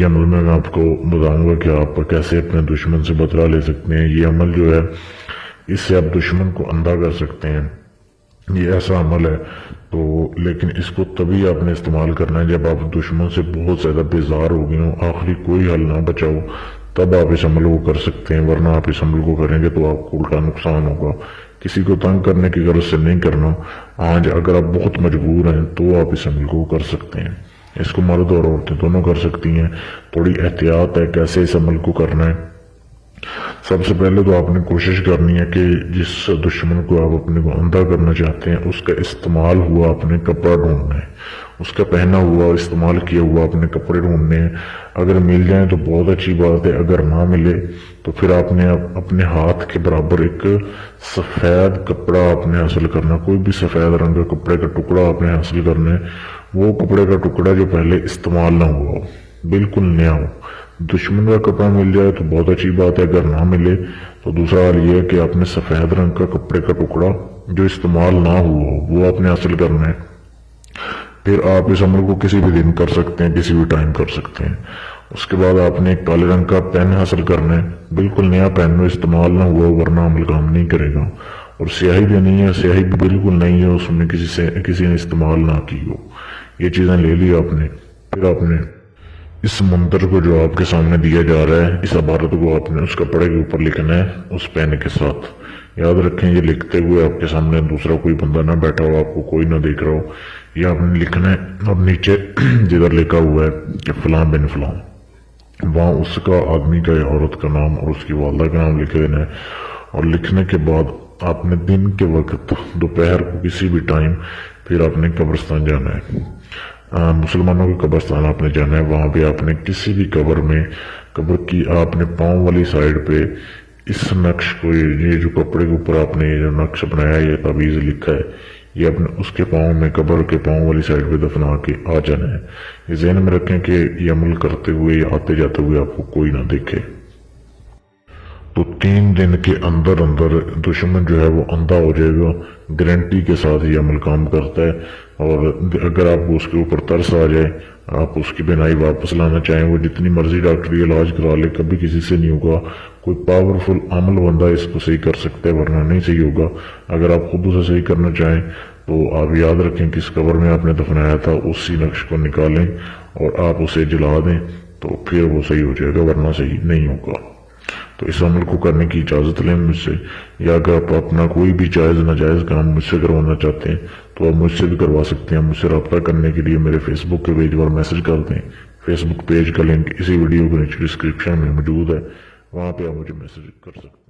یہ عمل میں آپ کو بتاؤں گا کہ آپ کیسے اپنے دشمن سے بدلہ لے سکتے ہیں۔ یہ عمل جو ہے اس سے آپ دشمن کو اندھا کر سکتے ہیں۔ یہ ایسا عمل ہے تو لیکن اس کو تبھی آپ نے استعمال کرنا ہے جب آپ دشمن سے بہت زیادہ بیزار ہو گئے ہوں، آخری کوئی حل نہ بچا ہو، تب آپ اس عمل کو کر سکتے ہیں، ورنہ آپ اس عمل کو کریں گے تو آپ کو الٹا نقصان ہوگا۔ کسی کو تنگ کرنے کی غرض سے نہیں کرنا۔ آج اگر آپ بہت مجبور ہیں تو آپ اس عمل کو کر سکتے ہیں۔ اس کو مرد اور عورتیں دونوں کر سکتی ہیں۔ تھوڑی احتیاط ہے کیسے اس عمل کو کرنا ہے۔ سب سے پہلے تو آپ نے کوشش کرنی ہے کہ جس دشمن کو آپ اپنے کو اندھا کرنا چاہتے ہیں اس کا استعمال ہوا اپنے کپڑا ڈھونڈنا ہے، اس کا پہنا ہوا اور استعمال کیا ہوا اپنے کپڑے ڈھونڈنے ہیں۔ اگر مل جائیں تو بہت اچھی بات ہے، اگر نہ ملے تو پھر آپ نے اپنے ہاتھ کے برابر ایک سفید کپڑا آپ نے حاصل کرنا، کوئی بھی سفید رنگ کا کپڑے کا ٹکڑا آپ نے حاصل کرنا ہے۔ وہ کپڑے کا ٹکڑا جو پہلے استعمال نہ ہوا ہو، بالکل نیا ہو۔ دشمن کا کپڑا مل جائے تو بہت اچھی بات ہے، اگر نہ ملے تو دوسرا حال یہ ہے کہ آپ نے سفید رنگ کا کپڑے کا ٹکڑا جو استعمال نہ ہوا ہو وہ آپ نے حاصل کرنا ہے۔ پھر آپ اس عمل کو کسی بھی دن کر سکتے ہیں، کسی بھی ٹائم کر سکتے ہیں۔ اس کے بعد آپ نے ایک کالے رنگ کا پین حاصل کرنا ہے، بالکل نیا پین جو استعمال نہ ہوا ورنہ عمل کام نہیں کرے گا۔ اور سیاہی بھی نہیں ہے، سیاہی بھی بالکل نہیں ہے، اس میں کسی نے استعمال نہ کی ہو۔ یہ چیزیں لے لی آپ نے۔ پھر آپ نے اس منتر کو جو آپ کے سامنے دیا جا رہا ہے، اس عبارت کو آپ نے اس کپڑے کے اوپر لکھنا ہے اس پین کے ساتھ۔ یاد رکھیں یہ لکھتے ہوئے آپ کے سامنے دوسرا کوئی بندہ نہ بیٹھا ہو، آپ کو کوئی نہ دیکھ رہا ہو، یہ آپ نے لکھنا ہے۔ اور نیچے جدھر لکھا ہوا ہے کہ فلاں بن فلاں، وہاں اس کا آدمی کا یا عورت کا نام اور اس کی والدہ کا نام لکھ دینا ہے۔ اور لکھنے کے بعد آپ نے دن کے وقت دوپہر کو کسی بھی ٹائم پھر آپ نے قبرستان جانا ہے، مسلمانوں کے قبرستان آپ نے جانا ہے۔ وہاں پہ آپ نے کسی بھی قبر کی آپ نے پاؤں والی سائڈ پہ اس نقش کو، یہ جو کپڑے کے اوپر آپ نے یہ جو نقش بنایا ہے، یہ تعویذ لکھا ہے، یہ اپنے اس کے پاؤں میں قبر کے پاؤں والی سائڈ پہ دفنا کے آ جانا ہے۔ یہ ذہن میں رکھیں کہ یہ عمل کرتے ہوئے یا آتے جاتے ہوئے آپ کو کوئی نہ دیکھے۔ تو 3 دن کے اندر دشمن جو ہے وہ اندھا ہو جائے گا، گارنٹی کے ساتھ یہ عمل کام کرتا ہے۔ اور اگر آپ کو اس کے اوپر ترس آ جائے، آپ اس کی بینائی واپس لانا چاہیں، وہ جتنی مرضی ڈاکٹری علاج کرا لے کبھی کسی سے نہیں ہوگا۔ کوئی پاورفل عمل بندہ اس کو صحیح کر سکتا ہے ورنہ نہیں صحیح ہوگا۔ اگر آپ خود اسے صحیح کرنا چاہیں تو آپ یاد رکھیں کہ اس قبر میں آپ نے دفنایا تھا اسی نقش کو نکالیں اور آپ اسے جلا دیں تو پھر وہ صحیح ہو جائے گا ورنہ صحیح نہیں ہوگا۔ تو اس عمل کو کرنے کی اجازت لیں مجھ سے، یا اگر آپ اپنا کوئی بھی جائز ناجائز کام مجھ سے کروانا چاہتے ہیں تو آپ مجھ سے بھی کروا سکتے ہیں۔ مجھ سے رابطہ کرنے کے لیے میرے فیس بک کے پیج پر میسج کر دیں۔ فیس بک پیج کا لنک اسی ویڈیو کے نیچے ڈسکرپشن میں موجود ہے، وہاں پہ آپ مجھے میسج کر سکتے ہیں۔